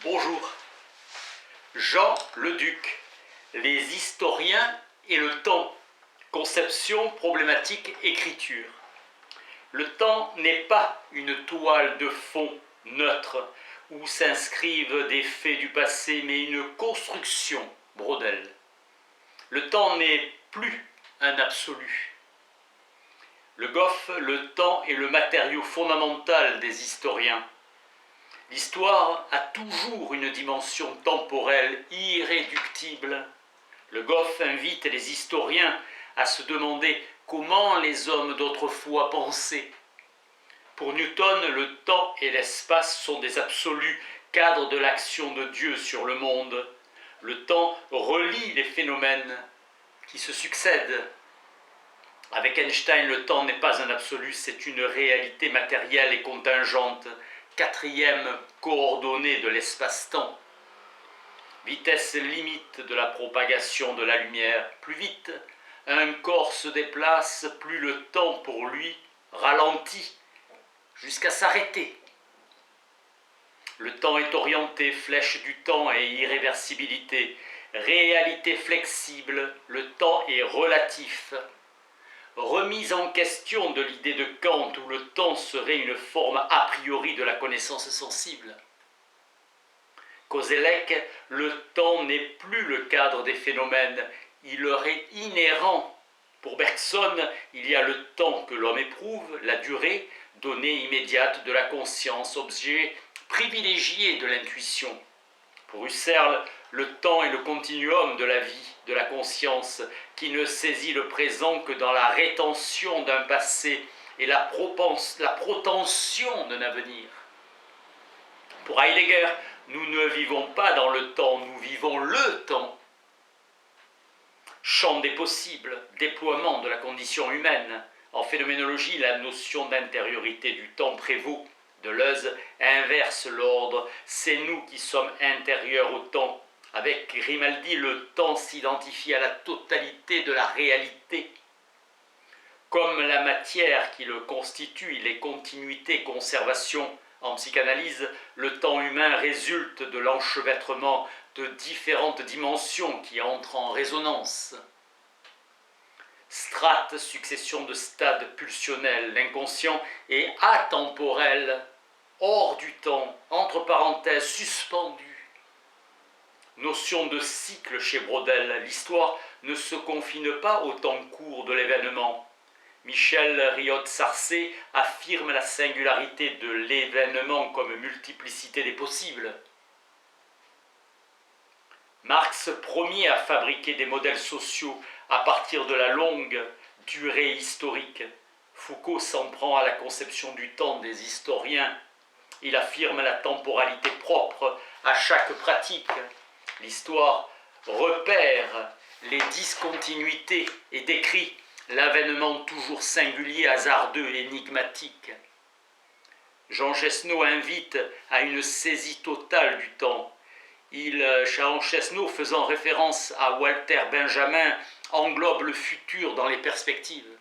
Bonjour. Jean Leduc, les historiens et le temps, conception, problématique, écriture. Le temps n'est pas une toile de fond neutre où s'inscrivent des faits du passé, mais une construction, Braudel. Le temps n'est plus un absolu. Le Goff, le temps est le matériau fondamental des historiens. L'histoire a toujours une dimension temporelle irréductible. Le Goff invite les historiens à se demander comment les hommes d'autrefois pensaient. Pour Newton, le temps et l'espace sont des absolus cadres de l'action de Dieu sur le monde. Le temps relie les phénomènes qui se succèdent. Avec Einstein, le temps n'est pas un absolu, c'est une réalité matérielle et contingente, quatrième coordonnée de l'espace-temps. Vitesse limite de la propagation de la lumière. Plus vite un corps se déplace, plus le temps pour lui ralentit jusqu'à s'arrêter. Le temps est orienté, flèche du temps et irréversibilité. Réalité flexible, le temps est relatif. Remise en question de l'idée de Kant où le temps serait une forme a priori de la connaissance sensible. Koselleck, le temps n'est plus le cadre des phénomènes, il leur est inhérent. Pour Bergson, il y a le temps que l'homme éprouve, la durée, donnée immédiate de la conscience, objet privilégié de l'intuition. Pour Husserl, le temps est le continuum de la vie, de la conscience, qui ne saisit le présent que dans la rétention d'un passé et la protension d'un avenir. Pour Heidegger, nous ne vivons pas dans le temps, nous vivons le temps. Champ des possibles, déploiement de la condition humaine. En phénoménologie, la notion d'intériorité du temps prévaut. Deleuze inverse l'ordre, c'est nous qui sommes intérieurs au temps. Avec Grimaldi, le temps s'identifie à la totalité de la réalité. Comme la matière qui le constitue, les continuités, conservation. En psychanalyse, le temps humain résulte de l'enchevêtrement de différentes dimensions qui entrent en résonance. Strates, succession de stades pulsionnels, l'inconscient est atemporel, hors du temps, entre parenthèses, suspendu. Notion de cycle chez Braudel, l'histoire ne se confine pas au temps court de l'événement. Michel Riot-Sarcey affirme la singularité de l'événement comme multiplicité des possibles. Marx, premier à fabriquer des modèles sociaux à partir de la longue durée historique. Foucault s'en prend à la conception du temps des historiens. Il affirme la temporalité propre à chaque pratique. L'histoire repère les discontinuités et décrit l'avènement toujours singulier, hasardeux, énigmatique. Jean Chesneau invite à une saisie totale du temps. Jean Chesneau, faisant référence à Walter Benjamin, englobe le futur dans les perspectives.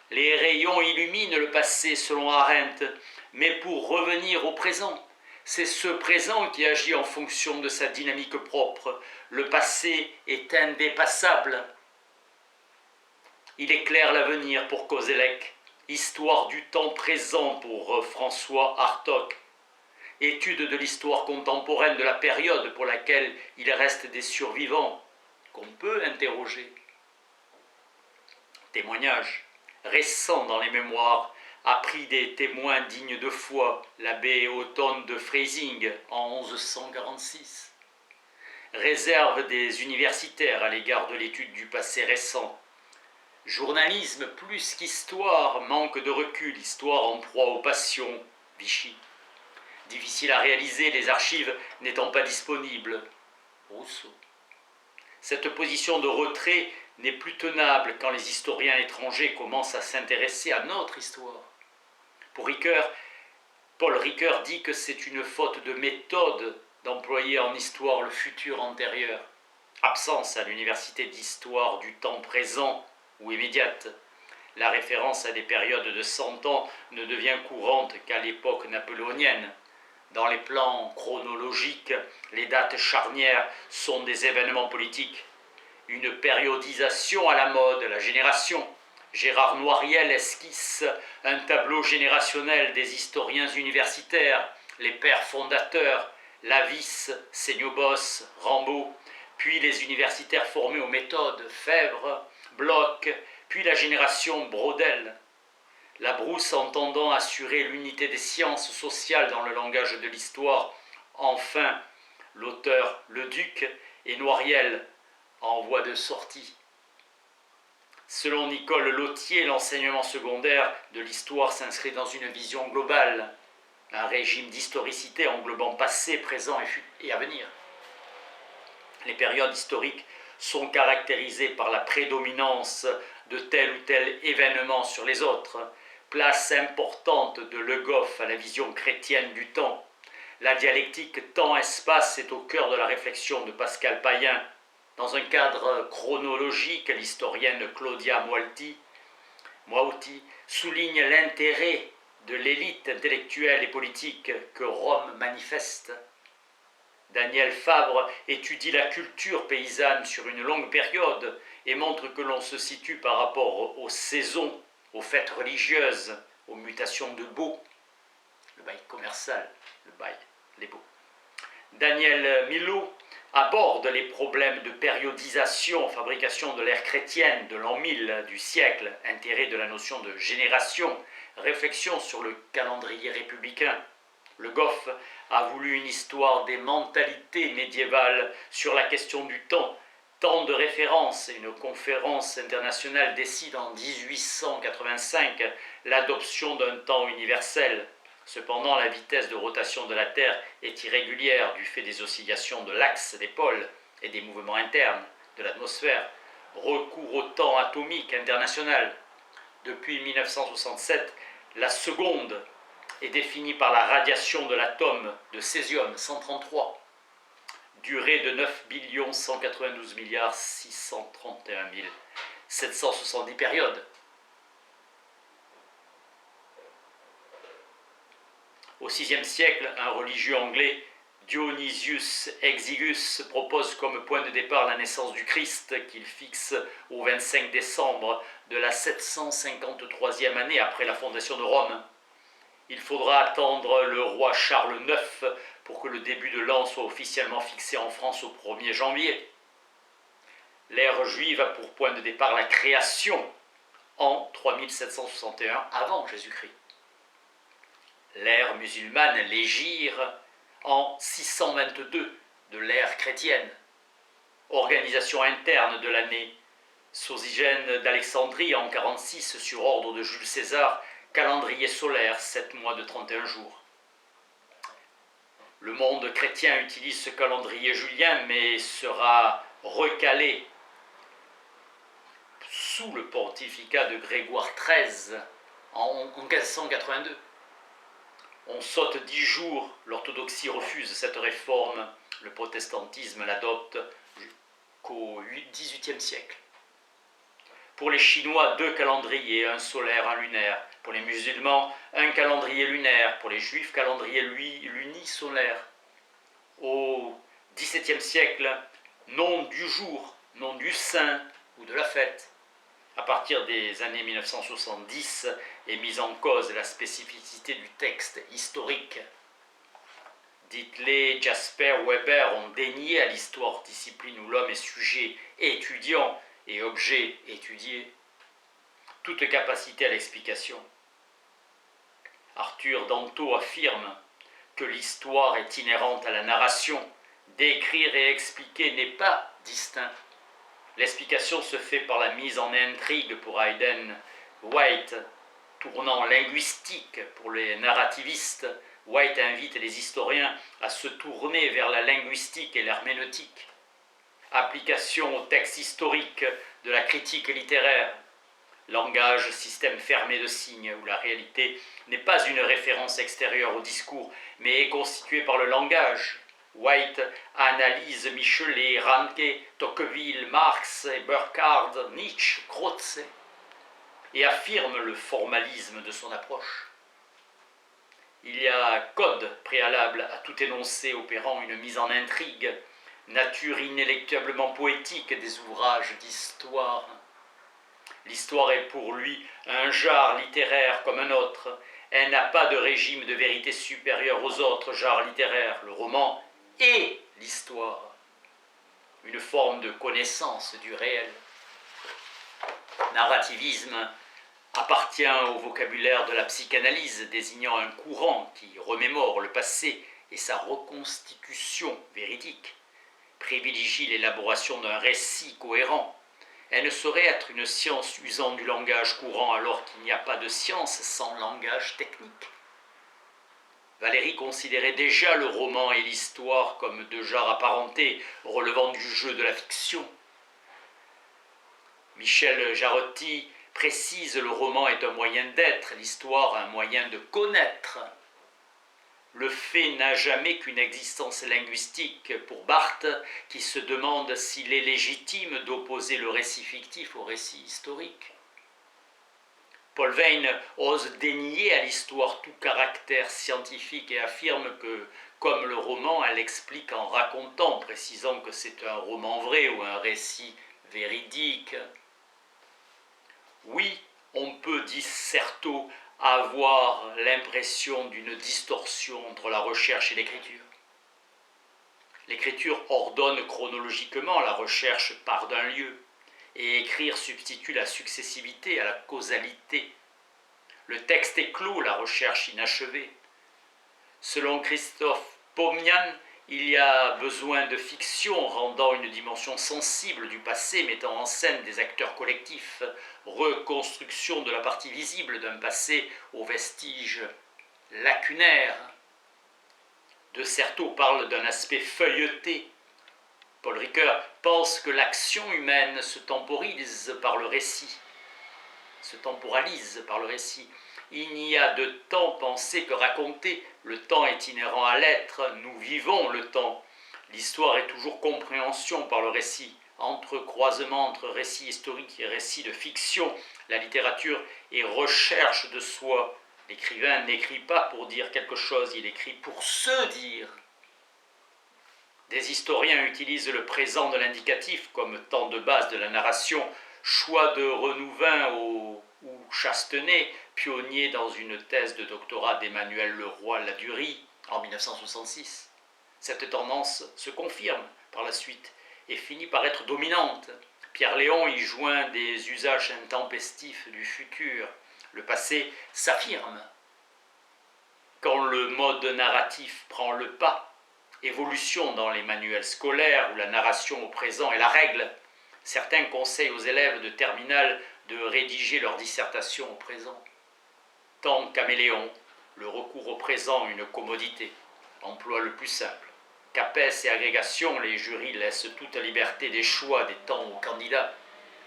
Les rayons illuminent le passé selon Arendt, mais pour revenir au présent. C'est ce présent qui agit en fonction de sa dynamique propre. Le passé est indépassable. Il éclaire l'avenir pour Koselleck, histoire du temps présent pour François Hartog, étude de l'histoire contemporaine de la période pour laquelle il reste des survivants qu'on peut interroger. Témoignage récent dans les mémoires, appris des témoins dignes de foi, l'abbé Othon de Freising en 1146. Réserve des universitaires à l'égard de l'étude du passé récent. Journalisme plus qu'histoire, manque de recul, histoire en proie aux passions, Vichy. Difficile à réaliser, les archives n'étant pas disponibles, Rousseau. Cette position de retrait n'est plus tenable quand les historiens étrangers commencent à s'intéresser à notre histoire. Pour Ricoeur, Paul Ricoeur dit que c'est une faute de méthode d'employer en histoire le futur antérieur. Absence à l'université d'histoire du temps présent ou immédiate. La référence à des périodes de 100 ans ne devient courante qu'à l'époque napoléonienne. Dans les plans chronologiques, les dates charnières sont des événements politiques. Une périodisation à la mode, la génération. Gérard Noiriel esquisse un tableau générationnel des historiens universitaires, les pères fondateurs, Lavis, Seignobos, Rambaud, puis les universitaires formés aux méthodes, Fèvre, Bloch, puis la génération Braudel. Labrousse entendant assurer l'unité des sciences sociales dans le langage de l'histoire, enfin l'auteur Leduc et Noiriel en voie de sortie. Selon Nicole Lothier, l'enseignement secondaire de l'histoire s'inscrit dans une vision globale, un régime d'historicité englobant passé, présent et avenir. Les périodes historiques sont caractérisées par la prédominance de tel ou tel événement sur les autres, place importante de Le Goff à la vision chrétienne du temps. La dialectique temps-espace est au cœur de la réflexion de Pascal Payen. Dans un cadre chronologique, l'historienne Claudia Moauti souligne l'intérêt de l'élite intellectuelle et politique que Rome manifeste. Daniel Fabre étudie la culture paysanne sur une longue période et montre que l'on se situe par rapport aux saisons, aux fêtes religieuses, aux mutations de baux, le bail commercial, le bail, les baux. Daniel Milhaud aborde les problèmes de périodisation, fabrication de l'ère chrétienne de l'an 1000 du siècle, intérêt de la notion de génération, réflexion sur le calendrier républicain. Le Goff a voulu une histoire des mentalités médiévales sur la question du temps. Temps de référence et une conférence internationale décide en 1885 l'adoption d'un temps universel. Cependant, la vitesse de rotation de la Terre est irrégulière du fait des oscillations de l'axe des pôles et des mouvements internes de l'atmosphère. Recours au temps atomique international. Depuis 1967, la seconde est définie par la radiation de l'atome de césium-133. Durée de 9 192 631 770 périodes. Au VIe siècle, un religieux anglais, Dionysius Exigus, propose comme point de départ la naissance du Christ, qu'il fixe au 25 décembre de la 753e année après la fondation de Rome. Il faudra attendre le roi Charles IX pour que le début de l'an soit officiellement fixé en France au 1er janvier. L'ère juive a pour point de départ la création en 3761 avant Jésus-Christ. L'ère musulmane, l'hégire, en 622 de l'ère chrétienne. Organisation interne de l'année. Sosigène d'Alexandrie en 46 sur ordre de Jules César. Calendrier solaire, 7 mois de 31 jours. Le monde chrétien utilise ce calendrier julien, mais sera recalé sous le pontificat de Grégoire XIII en 1582. On saute 10 jours, l'orthodoxie refuse cette réforme, le protestantisme l'adopte qu'au XVIIIe siècle. Pour les Chinois, 2 calendriers, un solaire, un lunaire. Pour les musulmans, un calendrier lunaire. Pour les juifs, calendrier lunisolaire. Au XVIIe siècle, nom du jour, nom du saint ou de la fête. À partir des années 1970 est mise en cause la spécificité du texte historique. Ditley, Jasper, Weber ont dénié à l'histoire, discipline où l'homme est sujet et étudiant et objet étudié, toute capacité à l'explication. Arthur Danto affirme que l'histoire est inhérente à la narration. Décrire et expliquer n'est pas distinct. L'explication se fait par la mise en intrigue pour Hayden White, tournant linguistique pour les narrativistes. White invite les historiens à se tourner vers la linguistique et l'herméneutique. Application au texte historique de la critique littéraire. Langage, système fermé de signes, où la réalité n'est pas une référence extérieure au discours, mais est constituée par le langage. White analyse Michelet, Ranke, Tocqueville, Marx, Burckhardt, Nietzsche, Croce, et affirme le formalisme de son approche. Il y a code préalable à tout énoncé opérant une mise en intrigue, nature inéluctablement poétique des ouvrages d'histoire. L'histoire est pour lui un genre littéraire comme un autre. Elle n'a pas de régime de vérité supérieur aux autres genres littéraires. Le roman est l'histoire, une forme de connaissance du réel. Narrativisme appartient au vocabulaire de la psychanalyse, désignant un courant qui remémore le passé et sa reconstitution véridique, privilégie l'élaboration d'un récit cohérent. Elle ne saurait être une science usant du langage courant alors qu'il n'y a pas de science sans langage technique. Valéry considérait déjà le roman et l'histoire comme deux genres apparentés relevant du jeu de la fiction. Michel Jarotti précise: le roman est un moyen d'être, l'histoire un moyen de connaître. Le fait n'a jamais qu'une existence linguistique pour Barthes, qui se demande s'il est légitime d'opposer le récit fictif au récit historique. Paul Veyne ose dénier à l'histoire tout caractère scientifique et affirme que, comme le roman, elle explique en racontant, précisant que c'est un roman vrai ou un récit véridique. Oui, on peut, dit Certeau, avoir l'impression d'une distorsion entre la recherche et l'écriture. L'écriture ordonne chronologiquement, la recherche part d'un lieu, et écrire substitue la successivité à la causalité. Le texte est clos, la recherche inachevée. Selon Christophe Pomian, il y a besoin de fiction rendant une dimension sensible du passé, mettant en scène des acteurs collectifs, reconstruction de la partie visible d'un passé aux vestiges lacunaires. De Certeau parle d'un aspect feuilleté. Paul Ricoeur pense que l'action humaine se temporalise par le récit. Il n'y a de temps pensé que raconté. Le temps est inhérent à l'être. Nous vivons le temps. L'histoire est toujours compréhension par le récit. Entrecroisement entre récit historique et récit de fiction. La littérature est recherche de soi. L'écrivain n'écrit pas pour dire quelque chose, il écrit pour se dire. Des historiens utilisent le présent de l'indicatif comme temps de base de la narration. Choix de Renouvin ou Chastenay, pionnier dans une thèse de doctorat d'Emmanuel Leroy-Ladurie en 1966. Cette tendance se confirme par la suite et finit par être dominante. Pierre Léon y joint des usages intempestifs du futur. Le passé s'affirme. Quand le mode narratif prend le pas, évolution dans les manuels scolaires où la narration au présent est la règle, certains conseillent aux élèves de terminale de rédiger leur dissertation au présent. Temps caméléon, le recours au présent une commodité, emploi le plus simple. Capes et agrégation, les jurys laissent toute liberté des choix des temps aux candidats.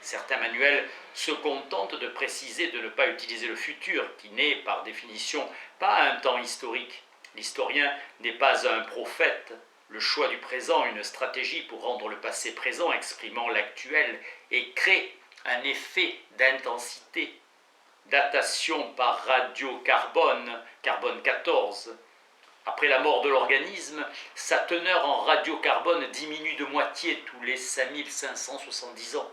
Certains manuels se contentent de préciser de ne pas utiliser le futur, qui n'est, par définition, pas un temps historique. L'historien n'est pas un prophète. Le choix du présent, une stratégie pour rendre le passé présent, exprimant l'actuel, et crée un effet d'intensité. Datation par radiocarbone, carbone 14. Après la mort de l'organisme, sa teneur en radiocarbone diminue de moitié tous les 5570 ans.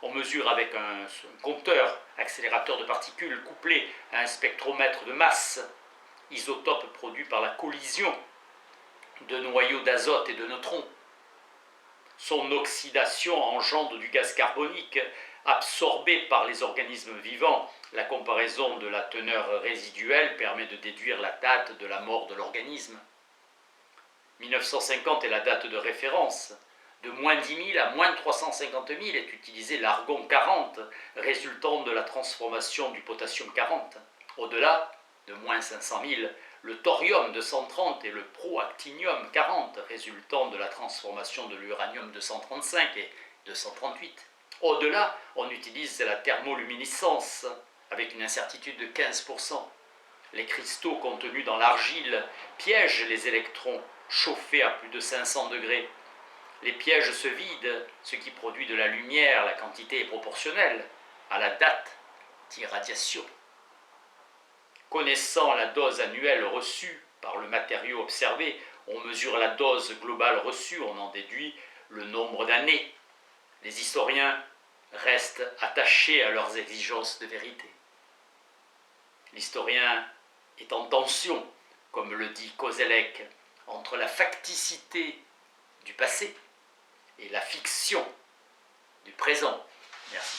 On mesure avec un compteur accélérateur de particules couplé à un spectromètre de masse, isotope produit par la collision de noyaux d'azote et de neutrons. Son oxydation engendre du gaz carbonique absorbé par les organismes vivants. La comparaison de la teneur résiduelle permet de déduire la date de la mort de l'organisme. 1950 est la date de référence. De moins 10 000 à moins 350 000 est utilisé l'argon 40, résultant de la transformation du potassium 40. Au-delà, de moins 500 000, le thorium 230 et le proactinium 40, résultant de la transformation de l'uranium 235 et 238. Au-delà, on utilise la thermoluminescence, avec une incertitude de 15%. Les cristaux contenus dans l'argile piègent les électrons chauffés à plus de 500 degrés. Les pièges se vident, ce qui produit de la lumière. La quantité est proportionnelle à la date d'irradiation. connaissant la dose annuelle reçue par le matériau observé, on mesure la dose globale reçue, on en déduit le nombre d'années. Les historiens restent attachés à leurs exigences de vérité. L'historien est en tension, comme le dit Koselleck, entre la facticité du passé et la fiction du présent. Merci.